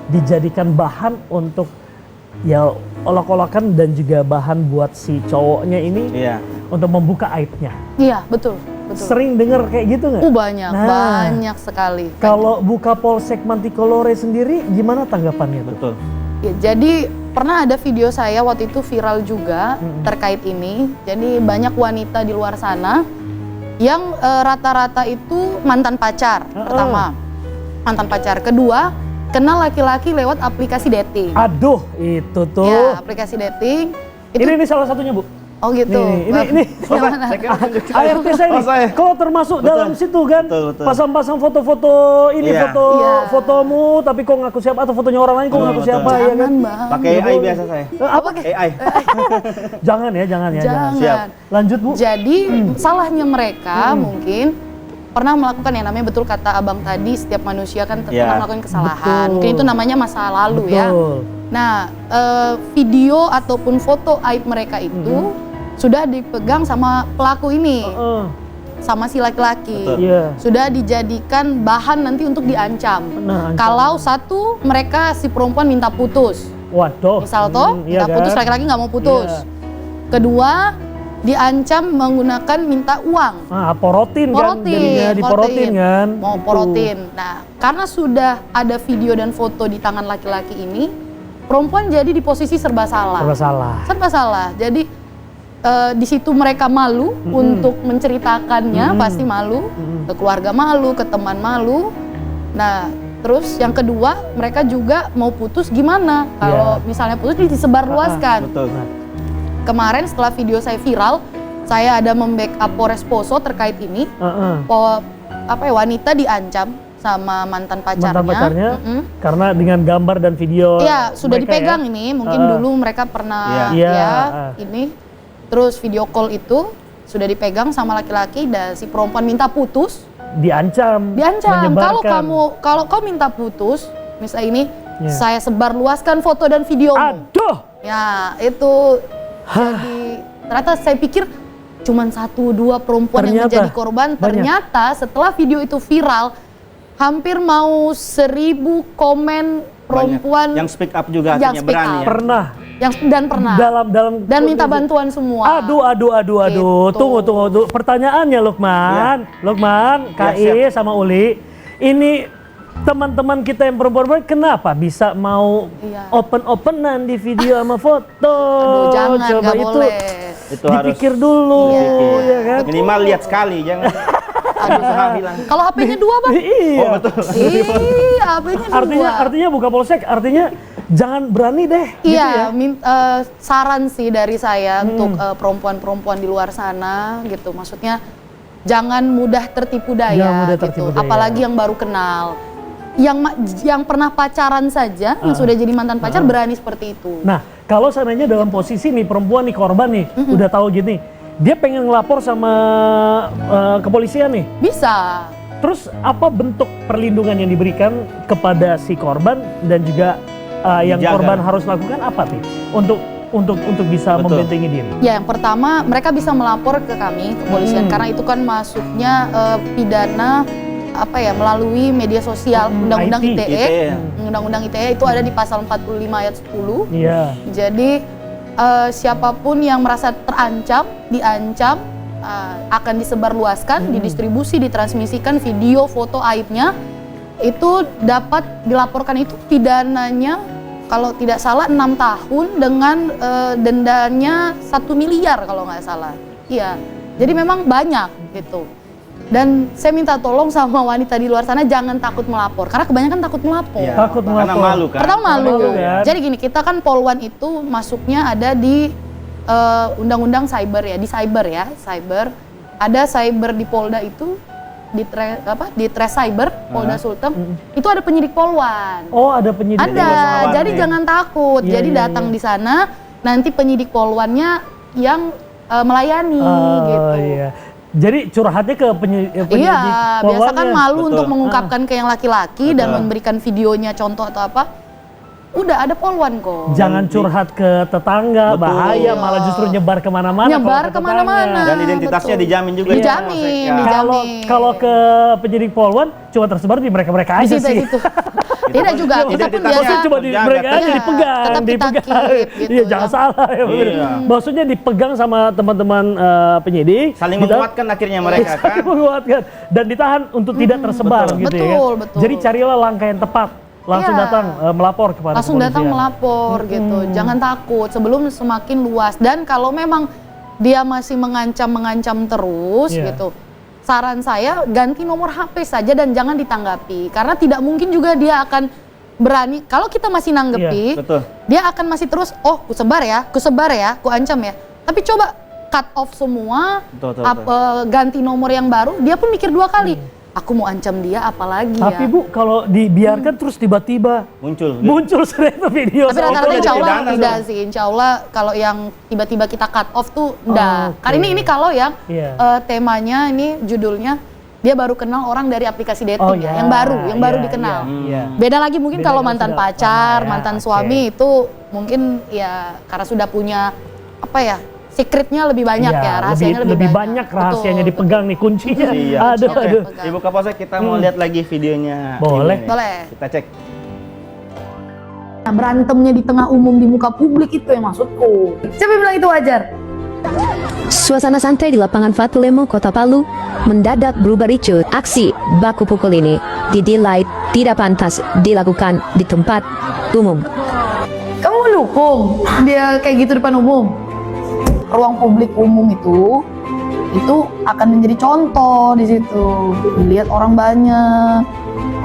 dijadikan bahan untuk ya olok-olokan dan juga bahan buat si cowoknya ini Iya. untuk membuka aibnya. Iya, betul. Sering dengar kayak gitu nggak? Banyak, Nah, banyak sekali. Kalau buka Polsek Manticolore sendiri gimana tanggapannya tuh? Betul. Ya, jadi pernah ada video saya waktu itu viral juga terkait ini. Jadi banyak wanita di luar sana yang rata-rata itu mantan pacar. Pertama, mantan pacar. Kedua, kenal laki-laki lewat aplikasi dating. Aduh, itu tuh. Ya, aplikasi dating. Ini salah satunya, Bu. Oh gitu. Ini. Yang mana? Saya kira tunjukin. ART saya Oh, nih. saya. Kalau termasuk dalam situ kan, Betul. pasang-pasang foto-foto ini, Iya. fotomu, tapi kok ngaku siapa atau fotonya orang lain kok ngaku Betul. siapa ya kan? Jangan, Bang. Pakai AI biasa saya. Apa? AI. Jangan ya, jangan. Jangan. Lanjut, Bu. Jadi salahnya mereka mungkin pernah melakukan yang namanya betul kata abang tadi, setiap manusia kan Iya. pernah melakukan kesalahan. Betul. Mungkin itu namanya masa lalu ya. Betul. Nah, video ataupun foto aib mereka itu sudah dipegang sama pelaku ini, sama si laki-laki. Betul. Iya. Sudah dijadikan bahan nanti untuk diancam. Nah, ancaman. Kalau satu mereka si perempuan minta putus, Waduh. misal toh iya minta putus, kan? laki-laki nggak mau putus. Iya. Kedua, diancam menggunakan minta uang. Porotin kan, jadinya diporotin kan. Mau Gitu. porotin. Nah, karena sudah ada video dan foto di tangan laki-laki ini, perempuan jadi di posisi serba salah. Serba salah. Jadi di situ mereka malu untuk menceritakannya, pasti malu, ke keluarga malu, ke teman malu. Nah, terus yang kedua, mereka juga mau putus gimana? Kalau misalnya putus disebarluaskan. Betul. Kemarin setelah video saya viral, saya ada membackup Polres Poso terkait ini. Wanita diancam sama mantan pacarnya. Karena dengan gambar dan video. Iya, sudah mereka dipegang ya. ini. Mungkin dulu mereka pernah ini. Terus video call itu sudah dipegang sama laki-laki dan si perempuan minta putus. Diancam. Menyebarkan. Kalau kau minta putus, misalnya ini, saya sebarluaskan foto dan videomu. Aduh. Ya, itu jadi ternyata saya pikir cuman 1-2 perempuan yang menjadi korban. Ternyata setelah video itu viral, hampir mau 1000 komen perempuan yang speak up juga, yang artinya speak berani up. ya. Pernah. Pernah. Dan minta bantuan semua. Aduh. Gitu. Tunggu. Pertanyaannya Lukman, KI sama Uli. Ini teman-teman kita yang perempuan kenapa bisa mau open-openan di video sama foto? Aduh, jangan, coba nggak itu boleh. Itu dipikir harus dulu, ya kan? minimal lihat sekali, jangan. Kalau HP-nya 2, Bang? Iya. Oh betul. Iya, HP-nya 2. Artinya buka Polsek, artinya jangan berani deh. Iya, gitu ya? saran sih dari saya untuk perempuan-perempuan di luar sana gitu. Maksudnya jangan mudah tertipu daya gitu. Apalagi yang baru kenal. Yang pernah pacaran saja, yang sudah jadi mantan pacar berani seperti itu. Nah, kalau seandainya dalam posisi nih perempuan nih korban nih, udah tahu gini, dia pengen ngelapor sama kepolisian nih. Bisa. Terus apa bentuk perlindungan yang diberikan kepada si korban dan juga yang korban harus lakukan apa nih untuk bisa membentengi diri? Ya, yang pertama mereka bisa melapor ke kami kepolisian karena itu kan masuknya pidana melalui media sosial, Undang-Undang ITE. Undang-Undang ITE itu ada di pasal 45 ayat 10. Iya. Jadi siapapun yang merasa terancam, diancam, akan disebarluaskan, didistribusi, ditransmisikan video, foto aibnya, itu dapat dilaporkan. Itu pidananya kalau tidak salah 6 tahun dengan dendanya 1 miliar kalau nggak salah. Iya, jadi memang banyak gitu. Dan saya minta tolong sama wanita di luar sana jangan takut melapor, karena kebanyakan takut melapor. Ya, Takut melapor. Karena malu kan. Pertama malu. kan? Jadi gini, kita kan Polwan itu masuknya ada di undang-undang cyber ya, di cyber ya, cyber. Ada cyber di Polda itu di Tres Cyber Polda Sulteng itu ada penyidik Polwan. Oh, ada penyidik. Ada. Jadi jangan takut. Iya, Jadi iya, datang di sana, nanti penyidik Polwannya yang melayani gitu. Iya. Jadi curhatnya ke penyidik Iya, biasa kan malu Betul. untuk mengungkapkan ke yang laki-laki dan memberikan videonya contoh atau apa. udah ada polwan kok. Jangan curhat ke tetangga, Betul. bahaya malah justru nyebar kemana-mana. Nyebar kalau ke kemana-mana. tetangga. Dan identitasnya betul. dijamin juga. Dijamin, ya, Polsek, ya. dijamin. Kalau ke penyidik polwan cuma tersebar di mereka-mereka Di aja situ, sih. situ. Tidak juga, kita pun Identitasnya biasa. Cuma di Jaga, mereka aja Iya, dipegang, tetap kita dipegang. keep, gitu Iya, ya. jangan salah ya. bener. Iya. Maksudnya dipegang sama teman-teman penyidik. Saling ditahan- menguatkan akhirnya mereka kan. Saling menguatkan dan ditahan untuk tidak tersebar betul. gitu ya. Betul, kan. betul. Jadi carilah langkah yang tepat. Langsung Iya. datang melapor kepada Langsung datang kepolisian. melapor gitu. Jangan takut sebelum semakin luas. Dan kalau memang dia masih mengancam terus Iya. gitu. Saran saya ganti nomor HP saja dan jangan ditanggapi. Karena tidak mungkin juga dia akan berani. Kalau kita masih nanggepi, Betul. dia akan masih terus, oh ku sebar ya, ku ancam ya. Tapi coba cut off semua, Betul, ganti nomor yang baru, dia pun mikir 2 kali. Aku mau ancam dia apalagi Tapi ya. Bu, kalau dibiarkan terus tiba-tiba Muncul. ternyata video. Tapi rata-rata Itu insya Allah pidana, tidak sih. Insya Allah kalau yang tiba-tiba kita cut off tuh enggak. Oke. Karena ini kalau yang Iya. temanya ini judulnya dia baru kenal orang dari aplikasi dating Oh, ya, ya, yang baru iya, dikenal. iya. Beda lagi mungkin Beda kalau kalau mantan sudah pacar, lama ya, mantan oke. suami itu mungkin ya karena sudah punya apa ya? Secretnya lebih banyak Iya, ya, rahasianya lebih banyak rahasianya Betul, dipegang nih kuncinya. Iya. Aduh, Oke, aduh. Ibu Kapolsek kita mau lihat lagi videonya. Boleh. Ibu nih. Boleh. Kita cek. Nah, berantemnya di tengah umum di muka publik itu yang maksudku. Siapa yang bilang itu wajar? Suasana santai di lapangan Fatulemo, Kota Palu, mendadak berubah ricuh. Aksi baku pukul ini dinilai tidak pantas dilakukan di tempat umum. Kamu mendukung dia kayak gitu depan umum? Ruang publik umum itu akan menjadi contoh di situ. Dilihat orang banyak.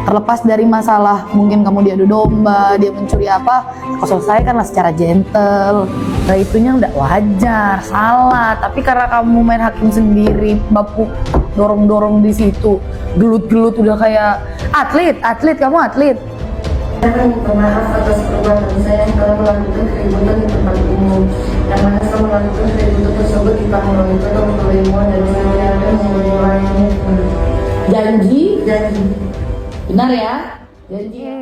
Terlepas dari masalah mungkin kamu diadu domba, dia mencuri apa, kau selesaikanlah secara gentle. Nah, itunya udah wajar, salah. Tapi karena kamu main hakim sendiri, bapuk dorong-dorong di situ, gelut-gelut udah kayak atlet, kamu atlet. Saya minta maaf atas perbuatan saya yang telah melakukan keributan di tempat umum. Yang mana saya melakukan keributan tersebut di Panggung Tolong Tolemo dan saya akan mengulangi. Janji. Benar ya? Janji ya?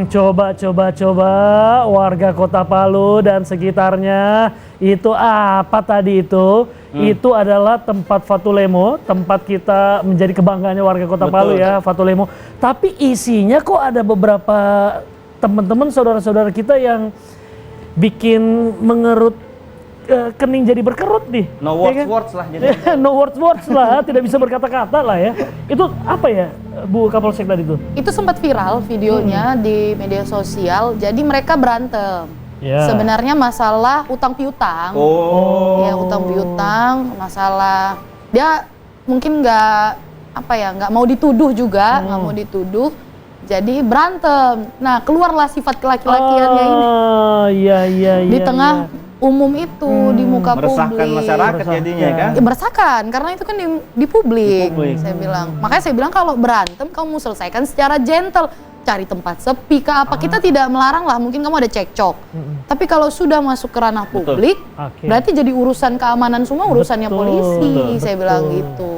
Coba warga Kota Palu dan sekitarnya itu apa tadi itu? Itu adalah tempat Fatulemo, tempat kita menjadi kebanggaannya warga Kota Palu ya, Fatulemo. Tapi isinya kok ada beberapa teman-teman saudara-saudara kita yang bikin mengerut kening jadi berkerut nih. No ya kan? words lah jadi. No words lah, tidak bisa berkata-kata lah ya. Itu apa ya Bu Kapolsek tadi itu? Itu sempat viral videonya di media sosial. Jadi mereka berantem. Ya. Sebenarnya masalah utang piutang. Oh. Ya, utang piutang, masalah dia mungkin nggak mau dituduh juga, nggak mau dituduh. Jadi berantem. Nah, keluarlah sifat kelaki-lakiannya ini Iya. di tengah umum itu, di muka Meresahkan publik. masyarakat jadinya kan. Ya, meresahkan karena itu kan di publik, Di publik. saya bilang. Makanya saya bilang kalau berantem kamu selesaikan secara gentle, cari tempat sepi ke apa. Kita tidak melarang lah, mungkin kamu ada cekcok. Tapi kalau sudah masuk ke ranah publik, Oke. berarti jadi urusan keamanan semua urusannya Betul, polisi, betul, saya bilang gitu.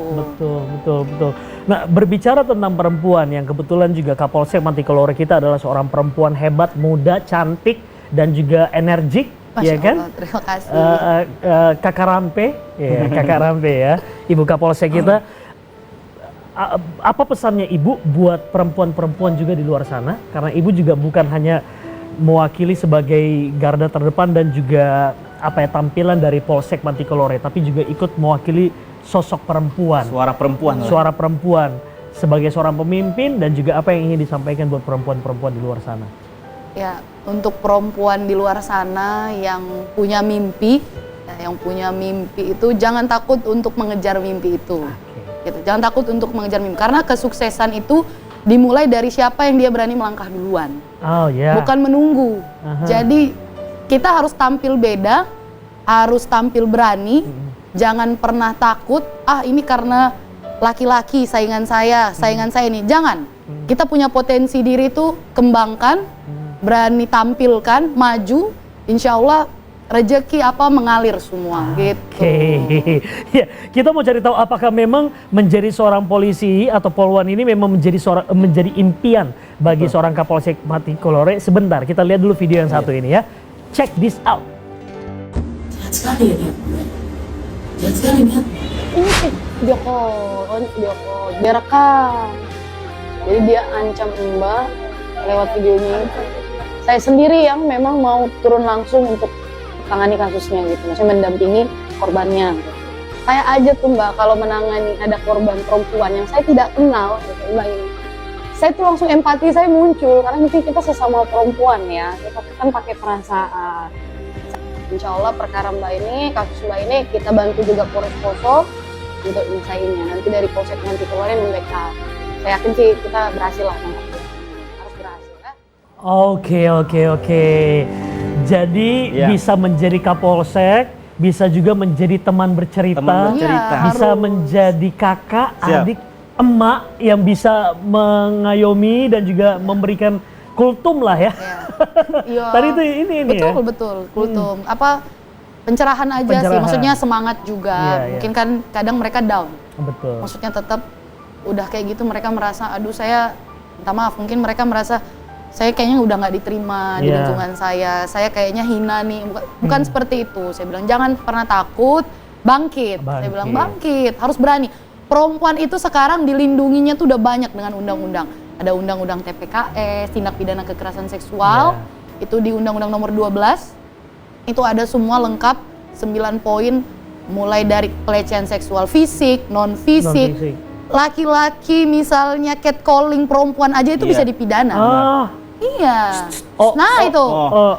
Betul. Nah, berbicara tentang perempuan yang kebetulan juga Kapolsek Mantikelore kita adalah seorang perempuan hebat, muda, cantik dan juga energik. Masya Ya kan? Allah, terima kasih. Kakak Rampe, ya, Kakak Rampe ya, Ibu Kapolsek kita. Apa pesannya Ibu buat perempuan-perempuan juga di luar sana? Karena Ibu juga bukan hanya mewakili sebagai garda terdepan dan juga tampilan dari Polsek Mantikelore, tapi juga ikut mewakili sosok perempuan. Suara perempuan lah. Suara perempuan sebagai seorang pemimpin dan juga apa yang ingin disampaikan buat perempuan-perempuan di luar sana. Ya, untuk perempuan di luar sana yang punya mimpi, itu jangan takut untuk mengejar mimpi itu. Gitu. Jangan takut untuk mengejar mimpi karena kesuksesan itu dimulai dari siapa yang dia berani melangkah duluan. Oh ya. Bukan menunggu. Jadi kita harus tampil beda, harus tampil berani. Jangan pernah takut, ini karena laki-laki saingan saya ini. Jangan. Kita punya potensi diri itu kembangkan. Berani tampilkan, maju, insya Allah rezeki apa mengalir semua gitu. Oke, ya kita mau cari tahu apakah memang menjadi seorang polisi atau polwan ini memang menjadi impian bagi seorang Kapolsek Matikolore. Sebentar, kita lihat dulu video yang satu ini ya. Check this out. Jahat sekali ya dia. Jahat sekali dia. Ini sih Joko direkam. Jadi dia ancam Mbak lewat videonya itu. Saya sendiri yang memang mau turun langsung untuk tangani kasusnya gitu, maksudnya mendampingi korbannya. Saya aja tuh Mbak kalau menangani ada korban perempuan yang saya tidak kenal, gitu, Mbak ini. Saya tuh langsung empati saya muncul karena mungkin kita sesama perempuan ya, kita kan pakai perasaan. Insya Allah perkara Mbak ini, kasus Mbak ini kita bantu juga Polres Poso untuk menyelesaikannya. Nanti dari Polsek Matikolore membackup. Saya yakin sih kita berhasil lah nangkapnya. Harus berhasil ya. Oke. Jadi bisa menjadi Kapolsek, bisa juga menjadi teman bercerita, bisa menjadi kakak, adik, emak yang bisa mengayomi dan juga memberikan kultum lah ya. Iya. Tadi itu ini ya. Betul, kultum. Apa pencerahan aja sih, maksudnya semangat juga. Iya. Mungkin kan kadang mereka down. Betul. Maksudnya tetap udah kayak gitu mereka merasa aduh saya minta maaf, mungkin mereka merasa saya kayaknya udah nggak diterima di lingkungan saya kayaknya hina nih, bukan seperti itu. Saya bilang jangan pernah takut, bangkit. Saya bilang bangkit, harus berani. Perempuan itu sekarang dilindunginya tuh udah banyak dengan undang-undang. Ada undang-undang TPKS, tindak pidana kekerasan seksual, itu di undang-undang nomor 12, itu ada semua lengkap 9 poin, mulai dari pelecehan seksual fisik, non-fisik, laki-laki misalnya catcalling perempuan aja itu bisa dipidana. Iya. Itu.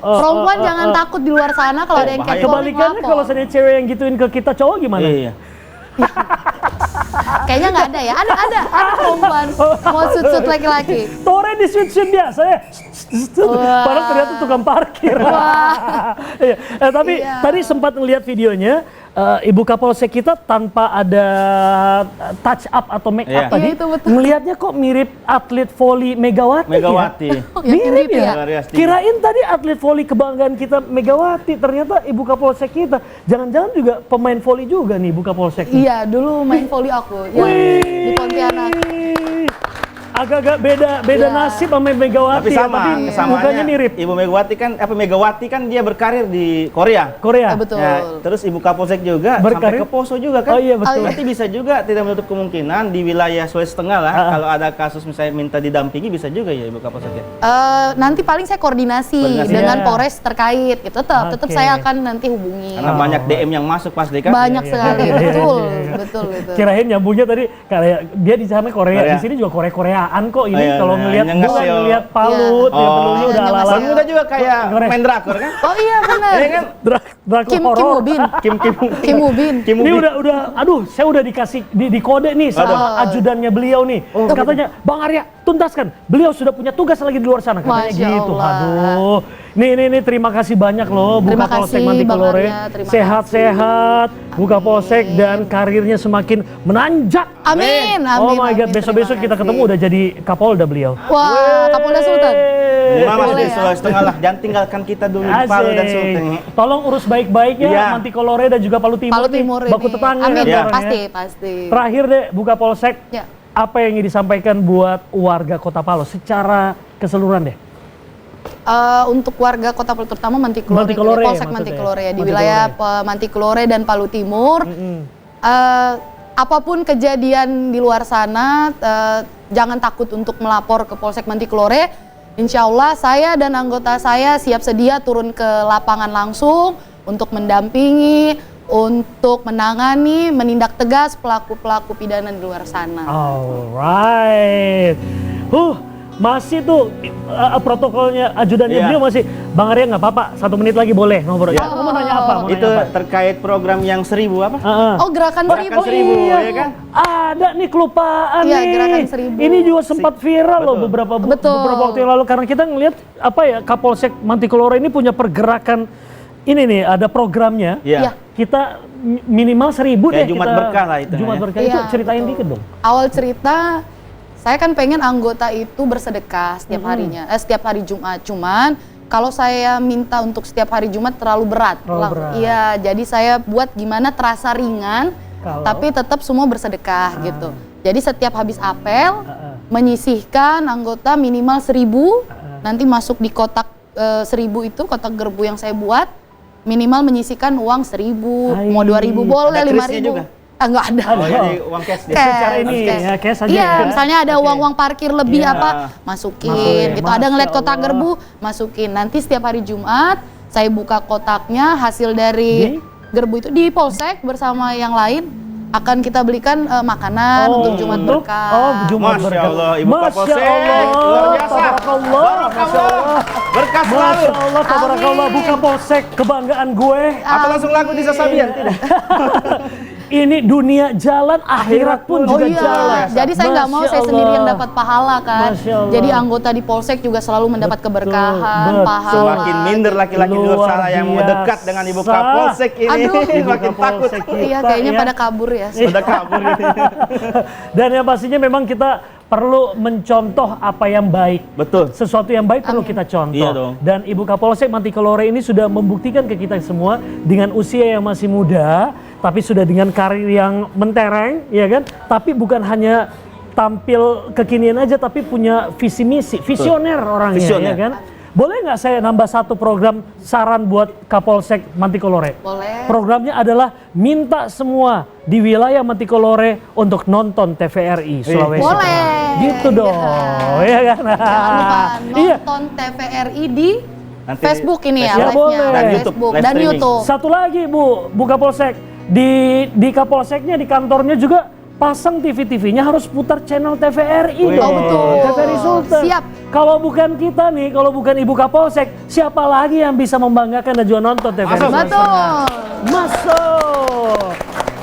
Perempuan jangan takut di luar sana kalau ada yang catcalling. Kebalikannya kalau saya cewek yang gituin ke kita cowok gimana? Iya. Kayaknya nggak ada ya. Ada perempuan mau sut-sut laki-laki. Tore di sut-sut biasa ya. Padahal ternyata tukang parkir. Tapi tadi sempat ngelihat videonya. Ibu Kapolsek kita tanpa ada touch up atau make up tadi, ngelihatnya kok mirip atlet voli Megawati. Mirip ya. Kirain tadi atlet voli kebanggaan kita Megawati, ternyata Ibu Kapolsek kita. Jangan-jangan juga pemain voli juga nih Ibu Kapolsek. Iya, dulu main voli aku di Pontianak. Agak-agak beda nasib sama Megawati. Tapi sama, mukanya mirip. Ibu Megawati kan dia berkarir di Korea. Betul. Ya, terus Ibu Kapolsek juga berkarir sampai ke Poso juga kan. Oh iya betul. Berarti bisa juga tidak menutup kemungkinan di wilayah Sulawesi Tengah lah. Kalau ada kasus misalnya minta didampingi bisa juga ya Ibu Kapolsek ya. Nanti paling saya koordinasi dengan Polres terkait gitu. Tetap saya akan nanti hubungi. Karena banyak DM yang masuk pasti kan. Banyak sekali. Betul. Kirain nyambungnya tadi kayak dia di sana Korea, di sini juga Korea-Koreaan kok ini kalau ngelihat Palut, pelunya udah ala-ala. Udah juga kayak main drakor kan? Oh iya benar. Iya kan? Drakor Kim Ubin. Kim Ubin. Ini udah aduh saya udah dikasih di kode nih sama ajudannya beliau nih. Katanya, "Bang Arya, tuntaskan. Beliau sudah punya tugas lagi di luar sana." Katanya gitu. Aduh. Nih terima kasih banyak loh Bu Kapolsek Matikolore. Sehat-sehat Bu Kapolsek dan karirnya semakin menanjak. Amin. Oh my god, besok-besok kita ketemu udah jadi Kapolda beliau. Wah, Kapolda Sultan. Mas di Sulawesi Tengah lah, jangan tinggalkan kita dulu di Palu dan Sulteng. Tolong urus baik-baik ya Matikolore dan juga Palu Timur. Baku tetangga. Amin, ya. pasti. Terakhir deh Bu Kapolsek, apa yang ingin disampaikan buat warga Kota Palu secara keseluruhan deh? Untuk warga Kota Palu terutama Mantikolore, Polsek Mantikolore ya, di wilayah Mantikolore dan Palu Timur. Apapun kejadian di luar sana, jangan takut untuk melapor ke Polsek Mantikolore. Insya Allah saya dan anggota saya siap sedia turun ke lapangan langsung untuk mendampingi, untuk menangani, menindak tegas pelaku-pelaku pidana di luar sana. Alright. Masih tuh protokolnya ajudannya beliau masih. Bang Arya nggak apa-apa, 1 menit lagi boleh ngobrol. Kamu mau nanya apa? Itu terkait program yang 1000 apa? Gerakan 1000. Ya kan? Ada nih kelupaan nih. Gerakan 1000. Ini juga sempat viral loh beberapa waktu yang lalu karena kita ngelihat Kapolsek Mantikolore ini punya pergerakan ini nih, ada programnya. Kita minimal 1000 deh. Jumat berkah lah itu. Jumat berkah itu ceritain dikit dong. Awal cerita saya kan pengen anggota itu bersedekah setiap harinya, setiap hari Jumat. Cuman kalau saya minta untuk setiap hari Jumat terlalu berat. Terlalu berat. Iya, jadi saya buat gimana terasa ringan, tapi tetap semua bersedekah gitu. Jadi setiap habis apel, menyisihkan anggota minimal 1.000, nanti masuk di kotak 1.000 itu, kotak gerbu yang saya buat, minimal menyisihkan uang 1.000, mau 2.000 boleh, 5.000. juga? Enggak ada. Oh, jadi uang cash dia. Secara ini ya, cash aja Iya, ya. misalnya ada uang-uang parkir lebih Iya. apa, masukin gitu. Ada ngeliat kotak gerbu, masukin. Nanti setiap hari Jumat saya buka kotaknya, hasil dari gerbu itu di polsek bersama yang lain akan kita belikan makanan untuk Jumat berkah. Oh, Jumat Masya berkah. Allah, Ibu Kapolsek. Allah, Luar biasa. tabarakallah. Barakallah. Berkah selalu. Masya Allah, tabarakallah. Amin. Buka Polsek, kebanggaan gue. Apa langsung lagu di Sasabian? Tidak. Ini dunia jalan, akhirat pun juga jalan. Jadi saya nggak mau Masya saya sendiri yang Allah. dapat pahala kan. Masya Allah. Jadi anggota di polsek juga selalu mendapat keberkahan, betul. pahala. Semakin minder laki-laki di luar Luar sana yang mau biasa. dekat dengan Ibu Kapolsek ini. Aduh. Ibu Makin takut. Kapolsek kita, Iya, kayaknya ya. pada kabur ya. Udah kabur. Dan yang pastinya memang kita perlu mencontoh apa yang baik. Betul. Sesuatu yang baik perlu kita contoh. Iya dong. Dan Ibu Kapolsek Mantikolore ini sudah membuktikan ke kita semua dengan usia yang masih muda, tapi sudah dengan karir yang mentereng, ya kan? Tapi bukan hanya tampil kekinian aja, tapi punya visi misi, visioner orangnya, Visioner. ya kan? Boleh nggak saya nambah satu program saran buat Kapolsek Mantikolore? Boleh. Programnya adalah minta semua di wilayah Mantikolore untuk nonton TVRI Sulawesi. Boleh. Gitu dong, ya kan? Jangan lupa Iya. nonton TVRI di Nanti Facebook ini ya, Ya, live-nya. boleh. Dan YouTube, Facebook live dan streaming. YouTube. Satu lagi Bu Kapolsek, di Kapolseknya, di kantornya juga pasang TV-TV-nya harus putar channel TVRI Wih. dong. Oh, betul. TVRI Sultan. Siap. Kalau bukan kita nih, kalau bukan Ibu Kapolsek, siapa lagi yang bisa membanggakan dan juga nonton TVRI Masuk. Sultan? Betul. Masuk.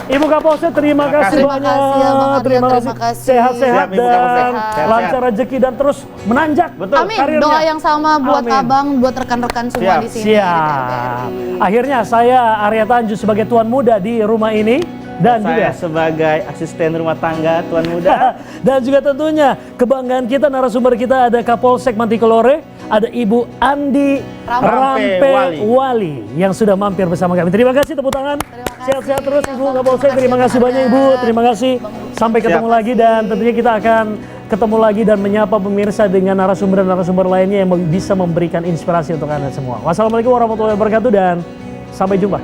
Ibu Kapolsek terima kasih Terima banyak. kasih, Abang Arya, Terima terima kasih. kasih. Sehat-sehat Siap, Ibu Kapolsek. dan Sehat-sehat. lancar rezeki dan terus menanjak. Betul. Amin. karirnya. Doa yang sama buat Amin. Abang, buat rekan-rekan semua Siap. di sini. Siap. di TVRI. Akhirnya saya Arya Tanju sebagai tuan muda di rumah ini dan Saya juga sebagai asisten rumah tangga Tuan Muda. dan juga tentunya kebanggaan kita, narasumber kita ada Kapolsek Mantikolore, ada Ibu Andi Rampe Rampe Wali yang sudah mampir bersama kami. Terima kasih, tepuk tangan. Sehat-sehat terus Ibu Kapolsek. Terima kasih banyak Ibu. Terima kasih. Sampai ketemu lagi dan tentunya kita akan ketemu lagi dan menyapa pemirsa dengan narasumber lainnya yang bisa memberikan inspirasi untuk Anda semua. Wassalamualaikum warahmatullahi wabarakatuh dan sampai jumpa.